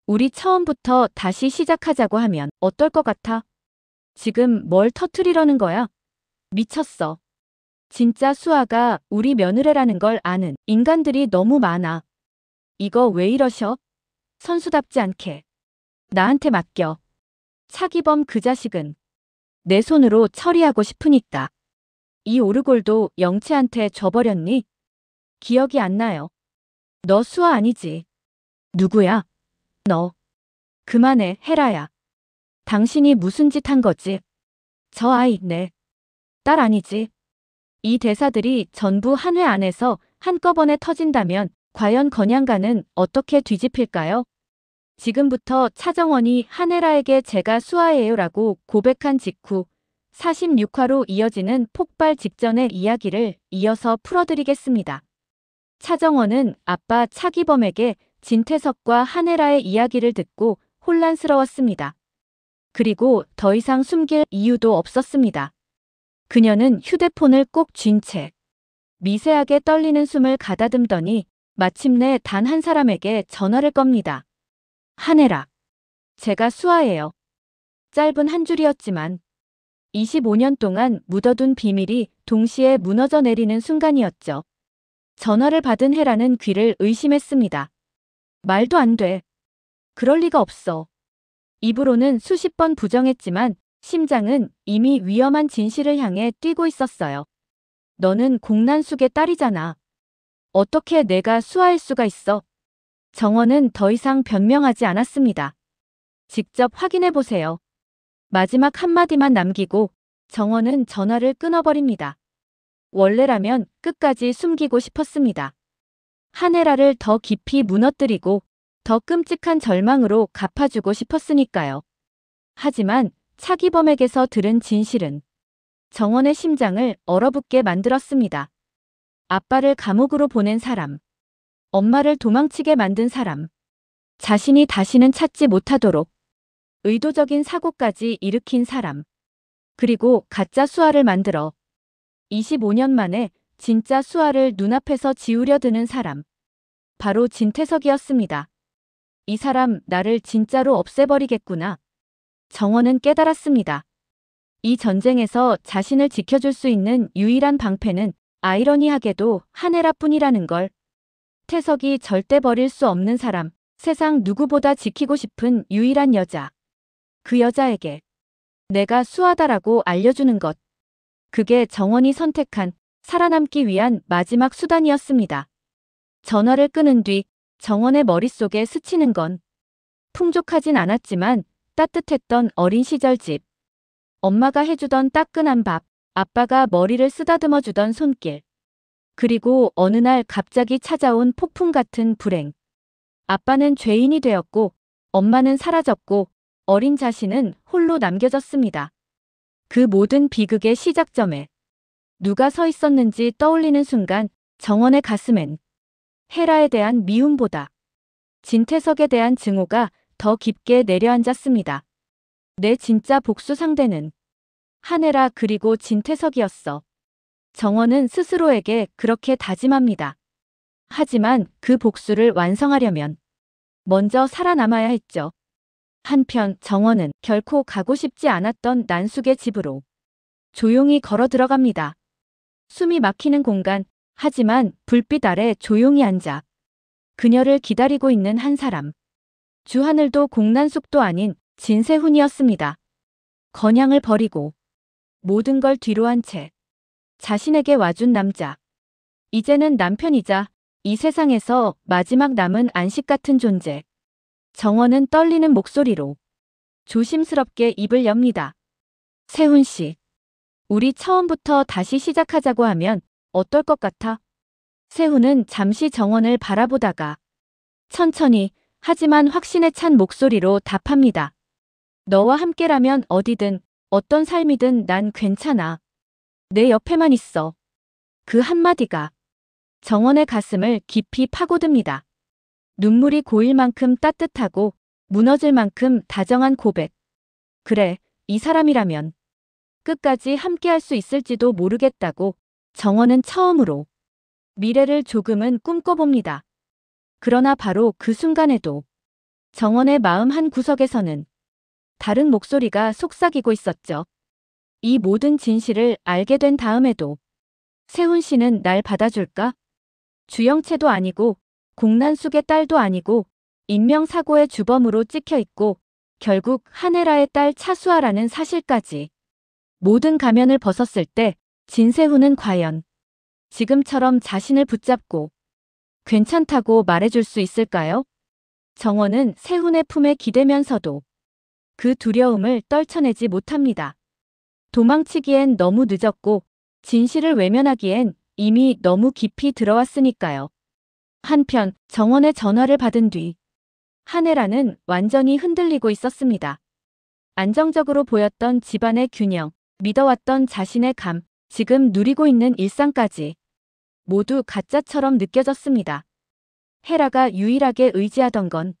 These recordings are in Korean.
우리 처음부터 다시 시작하자고 하면 어떨 것 같아? 지금 뭘 터트리려는 거야? 미쳤어. 진짜 수아가 우리 며느리라는 걸 아는 인간들이 너무 많아. 이거 왜 이러셔? 선수답지 않게. 나한테 맡겨. 차기범 그 자식은 내 손으로 처리하고 싶으니까. 이 오르골도 영채한테 줘버렸니? 기억이 안 나요. 너 수아 아니지? 누구야? 너. 그만해, 헤라야. 당신이 무슨 짓 한 거지? 저 아이, 내 딸 아니지? 이 대사들이 전부 한 회 안에서 한꺼번에 터진다면 과연 건양가는 어떻게 뒤집힐까요? 지금부터 차정원이 한혜라에게 제가 수아예요라고 고백한 직후 46화로 이어지는 폭발 직전의 이야기를 이어서 풀어드리겠습니다. 차정원은 아빠 차기범에게 진태석과 한혜라의 이야기를 듣고 혼란스러웠습니다. 그리고 더 이상 숨길 이유도 없었습니다. 그녀는 휴대폰을 꼭 쥔 채 미세하게 떨리는 숨을 가다듬더니 마침내 단 한 사람에게 전화를 겁니다. 한혜라. 제가 수아예요. 짧은 한 줄이었지만 25년 동안 묻어둔 비밀이 동시에 무너져 내리는 순간이었죠. 전화를 받은 헤라는 귀를 의심했습니다. 말도 안 돼. 그럴 리가 없어. 입으로는 수십 번 부정했지만 심장은 이미 위험한 진실을 향해 뛰고 있었어요. 너는 공난숙의 딸이잖아. 어떻게 내가 수아일 수가 있어? 정원은 더 이상 변명하지 않았습니다. 직접 확인해 보세요. 마지막 한마디만 남기고 정원은 전화를 끊어버립니다. 원래라면 끝까지 숨기고 싶었습니다. 한혜라를 더 깊이 무너뜨리고 더 끔찍한 절망으로 갚아주고 싶었으니까요. 하지만 차기범에게서 들은 진실은 정원의 심장을 얼어붙게 만들었습니다. 아빠를 감옥으로 보낸 사람, 엄마를 도망치게 만든 사람, 자신이 다시는 찾지 못하도록 의도적인 사고까지 일으킨 사람, 그리고 가짜 수아를 만들어 25년 만에 진짜 수아를 눈앞에서 지우려 드는 사람, 바로 진태석이었습니다. 이 사람 나를 진짜로 없애버리겠구나. 정원은 깨달았습니다. 이 전쟁에서 자신을 지켜줄 수 있는 유일한 방패는 아이러니하게도 한혜라뿐이라는 걸. 태석이 절대 버릴 수 없는 사람, 세상 누구보다 지키고 싶은 유일한 여자. 그 여자에게 내가 수아다라고 알려주는 것. 그게 정원이 선택한 살아남기 위한 마지막 수단이었습니다. 전화를 끊은 뒤 정원의 머릿속에 스치는 건 풍족하진 않았지만 따뜻했던 어린 시절 집. 엄마가 해주던 따끈한 밥, 아빠가 머리를 쓰다듬어 주던 손길. 그리고 어느 날 갑자기 찾아온 폭풍 같은 불행. 아빠는 죄인이 되었고 엄마는 사라졌고 어린 자신은 홀로 남겨졌습니다. 그 모든 비극의 시작점에 누가 서 있었는지 떠올리는 순간 정원의 가슴엔 헤라에 대한 미움보다 진태석에 대한 증오가 더 깊게 내려앉았습니다. 내 진짜 복수 상대는 한혜라 그리고 진태석이었어. 정원은 스스로에게 그렇게 다짐합니다. 하지만 그 복수를 완성하려면 먼저 살아남아야 했죠. 한편 정원은 결코 가고 싶지 않았던 난숙의 집으로 조용히 걸어 들어갑니다. 숨이 막히는 공간, 하지만 불빛 아래 조용히 앉아 그녀를 기다리고 있는 한 사람. 주하늘도 공난숙도 아닌 진세훈이었습니다. 건양을 버리고 모든 걸 뒤로 한 채 자신에게 와준 남자. 이제는 남편이자 이 세상에서 마지막 남은 안식 같은 존재. 정원은 떨리는 목소리로 조심스럽게 입을 엽니다. 세훈 씨, 우리 처음부터 다시 시작하자고 하면 어떨 것 같아? 세훈은 잠시 정원을 바라보다가 천천히 하지만 확신에 찬 목소리로 답합니다. 너와 함께라면 어디든 어떤 삶이든 난 괜찮아. 내 옆에만 있어. 그 한마디가 정원의 가슴을 깊이 파고듭니다. 눈물이 고일 만큼 따뜻하고 무너질 만큼 다정한 고백. 그래, 이 사람이라면 끝까지 함께할 수 있을지도 모르겠다고 정원은 처음으로 미래를 조금은 꿈꿔봅니다. 그러나 바로 그 순간에도 정원의 마음 한 구석에서는 다른 목소리가 속삭이고 있었죠. 이 모든 진실을 알게 된 다음에도 세훈 씨는 날 받아줄까? 주영채도 아니고 공난숙의 딸도 아니고 인명사고의 주범으로 찍혀있고 결국 한혜라의 딸 차수아라는 사실까지. 모든 가면을 벗었을 때 진세훈은 과연 지금처럼 자신을 붙잡고 괜찮다고 말해줄 수 있을까요? 정원은 세훈의 품에 기대면서도 그 두려움을 떨쳐내지 못합니다. 도망치기엔 너무 늦었고 진실을 외면하기엔 이미 너무 깊이 들어왔으니까요. 한편 정원의 전화를 받은 뒤 한혜라는 완전히 흔들리고 있었습니다. 안정적으로 보였던 집안의 균형, 믿어왔던 자신의 감, 지금 누리고 있는 일상까지 모두 가짜처럼 느껴졌습니다. 혜라가 유일하게 의지하던 건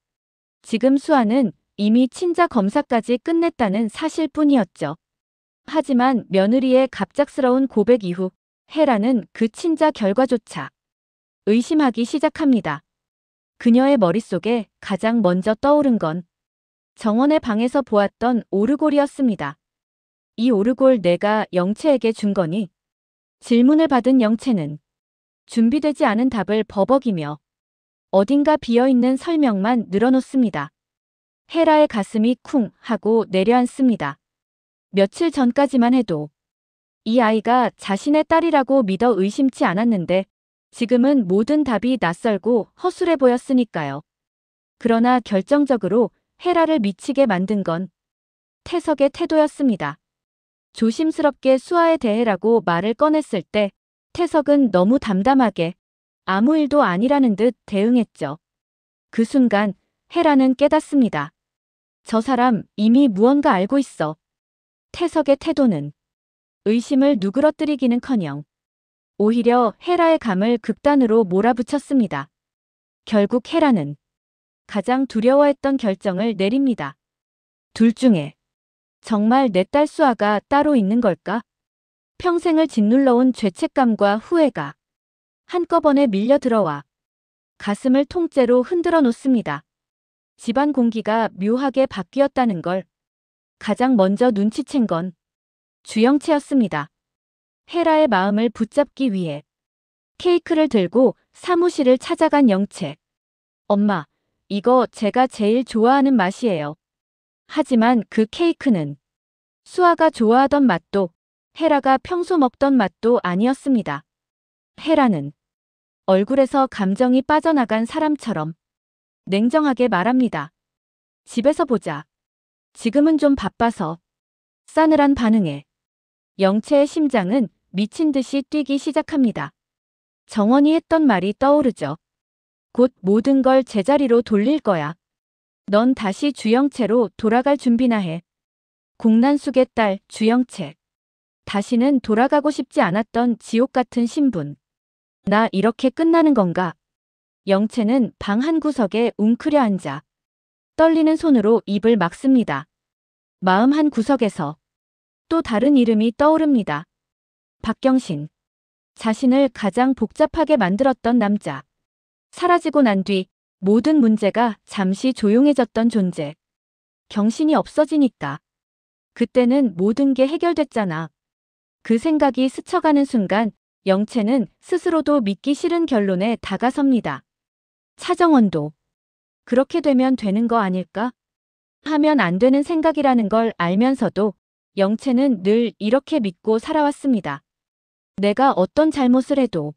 지금 수아는 이미 친자 검사까지 끝냈다는 사실뿐이었죠. 하지만 며느리의 갑작스러운 고백 이후 혜라는 그 친자 결과조차 의심하기 시작합니다. 그녀의 머릿속에 가장 먼저 떠오른 건 정원의 방에서 보았던 오르골이었습니다. 이 오르골 내가 영채에게 준 거니? 질문을 받은 영채는 준비되지 않은 답을 버벅이며 어딘가 비어있는 설명만 늘어놓습니다. 혜라의 가슴이 쿵 하고 내려앉습니다. 며칠 전까지만 해도 이 아이가 자신의 딸이라고 믿어 의심치 않았는데 지금은 모든 답이 낯설고 허술해 보였으니까요. 그러나 결정적으로 혜라를 미치게 만든 건 태석의 태도였습니다. 조심스럽게 수아에 대해라고 말을 꺼냈을 때 태석은 너무 담담하게 아무 일도 아니라는 듯 대응했죠. 그 순간 혜라는 깨닫습니다. 저 사람 이미 무언가 알고 있어. 태석의 태도는 의심을 누그러뜨리기는커녕 오히려 혜라의 감을 극단으로 몰아붙였습니다. 결국 혜라는 가장 두려워했던 결정을 내립니다. 둘 중에 정말 내 딸 수아가 따로 있는 걸까? 평생을 짓눌러온 죄책감과 후회가 한꺼번에 밀려 들어와 가슴을 통째로 흔들어 놓습니다. 집안 공기가 묘하게 바뀌었다는 걸 가장 먼저 눈치챈 건 주영채였습니다. 혜라의 마음을 붙잡기 위해 케이크를 들고 사무실을 찾아간 영채. 엄마, 이거 제가 제일 좋아하는 맛이에요. 하지만 그 케이크는 수아가 좋아하던 맛도 혜라가 평소 먹던 맛도 아니었습니다. 혜라는 얼굴에서 감정이 빠져나간 사람처럼 냉정하게 말합니다. 집에서 보자. 지금은 좀 바빠서. 싸늘한 반응에 영채의 심장은 미친 듯이 뛰기 시작합니다. 정원이 했던 말이 떠오르죠. 곧 모든 걸 제자리로 돌릴 거야. 넌 다시 주영채로 돌아갈 준비나 해. 공난숙의 딸 주영채. 다시는 돌아가고 싶지 않았던 지옥 같은 신분. 나 이렇게 끝나는 건가? 영채는 방 한 구석에 웅크려 앉아 떨리는 손으로 입을 막습니다. 마음 한 구석에서 또 다른 이름이 떠오릅니다. 박경신. 자신을 가장 복잡하게 만들었던 남자. 사라지고 난 뒤 모든 문제가 잠시 조용해졌던 존재. 경신이 없어지니까. 그때는 모든 게 해결됐잖아. 그 생각이 스쳐가는 순간 영채는 스스로도 믿기 싫은 결론에 다가섭니다. 차정원도 그렇게 되면 되는 거 아닐까? 하면 안 되는 생각이라는 걸 알면서도 영채는 늘 이렇게 믿고 살아왔습니다. 내가 어떤 잘못을 해도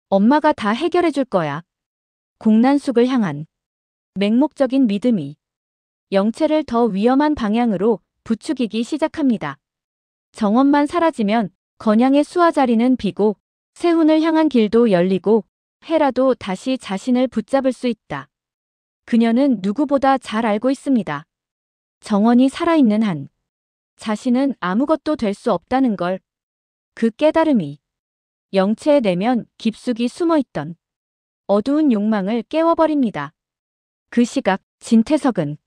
엄마가 다 해결해 줄 거야. 공난숙을 향한 맹목적인 믿음이 영채를 더 위험한 방향으로 부추기기 시작합니다. 정원만 사라지면 건양의 수아 자리는 비고 세훈을 향한 길도 열리고 혜라도 다시 자신을 붙잡을 수 있다. 그녀는 누구보다 잘 알고 있습니다. 정원이 살아있는 한 자신은 아무것도 될 수 없다는 걸. 그 깨달음이 영채의 내면 깊숙이 숨어있던 어두운 욕망을 깨워버립니다. 그 시각 진태석은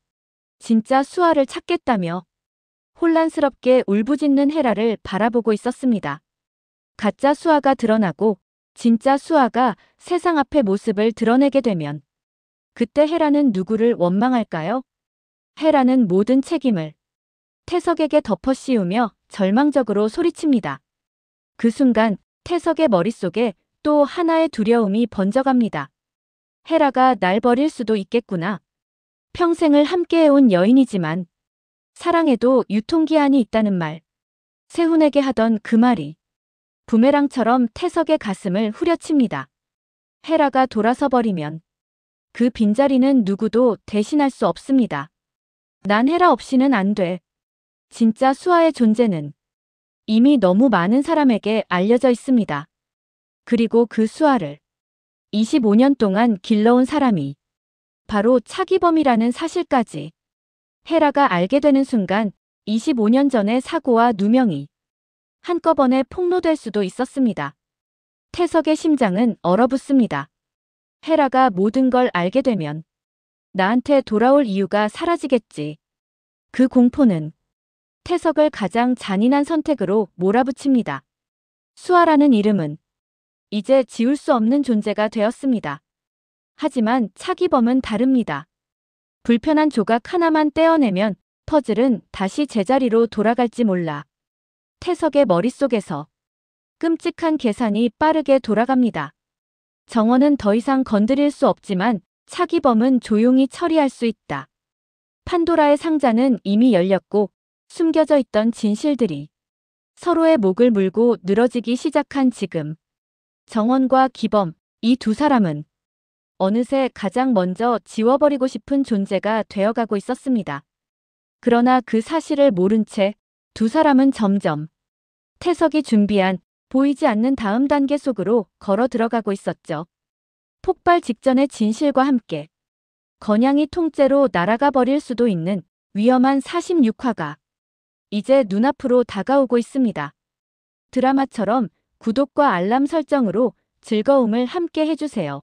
진짜 수아를 찾겠다며 혼란스럽게 울부짖는 혜라를 바라보고 있었습니다. 가짜 수아가 드러나고 진짜 수아가 세상 앞의 모습을 드러내게 되면 그때 헤라는 누구를 원망할까요? 헤라는 모든 책임을 태석에게 덮어 씌우며 절망적으로 소리칩니다. 그 순간 태석의 머릿속에 또 하나의 두려움이 번져갑니다. 헤라가 날 버릴 수도 있겠구나. 평생을 함께해온 여인이지만 사랑에도 유통기한이 있다는 말. 세훈에게 하던 그 말이 부메랑처럼 태석의 가슴을 후려칩니다. 헤라가 돌아서 버리면 그 빈자리는 누구도 대신할 수 없습니다. 난 헤라 없이는 안 돼. 진짜 수아의 존재는 이미 너무 많은 사람에게 알려져 있습니다. 그리고 그 수아를 25년 동안 길러온 사람이 바로 차기범이라는 사실까지 헤라가 알게 되는 순간 25년 전의 사고와 누명이 한꺼번에 폭로될 수도 있었습니다. 태석의 심장은 얼어붙습니다. 헤라가 모든 걸 알게 되면 나한테 돌아올 이유가 사라지겠지. 그 공포는 태석을 가장 잔인한 선택으로 몰아붙입니다. 수아라는 이름은 이제 지울 수 없는 존재가 되었습니다. 하지만 차기범은 다릅니다. 불편한 조각 하나만 떼어내면 퍼즐은 다시 제자리로 돌아갈지 몰라. 태석의 머릿속에서 끔찍한 계산이 빠르게 돌아갑니다. 정원은 더 이상 건드릴 수 없지만 차기범은 조용히 처리할 수 있다. 판도라의 상자는 이미 열렸고 숨겨져 있던 진실들이 서로의 목을 물고 늘어지기 시작한 지금 정원과 기범, 이 두 사람은 어느새 가장 먼저 지워버리고 싶은 존재가 되어가고 있었습니다. 그러나 그 사실을 모른 채 두 사람은 점점 태석이 준비한 보이지 않는 다음 단계 속으로 걸어 들어가고 있었죠. 폭발 직전의 진실과 함께 건양이 통째로 날아가 버릴 수도 있는 위험한 46화가 이제 눈앞으로 다가오고 있습니다. 드라마처럼 구독과 알람 설정으로 즐거움을 함께 해주세요.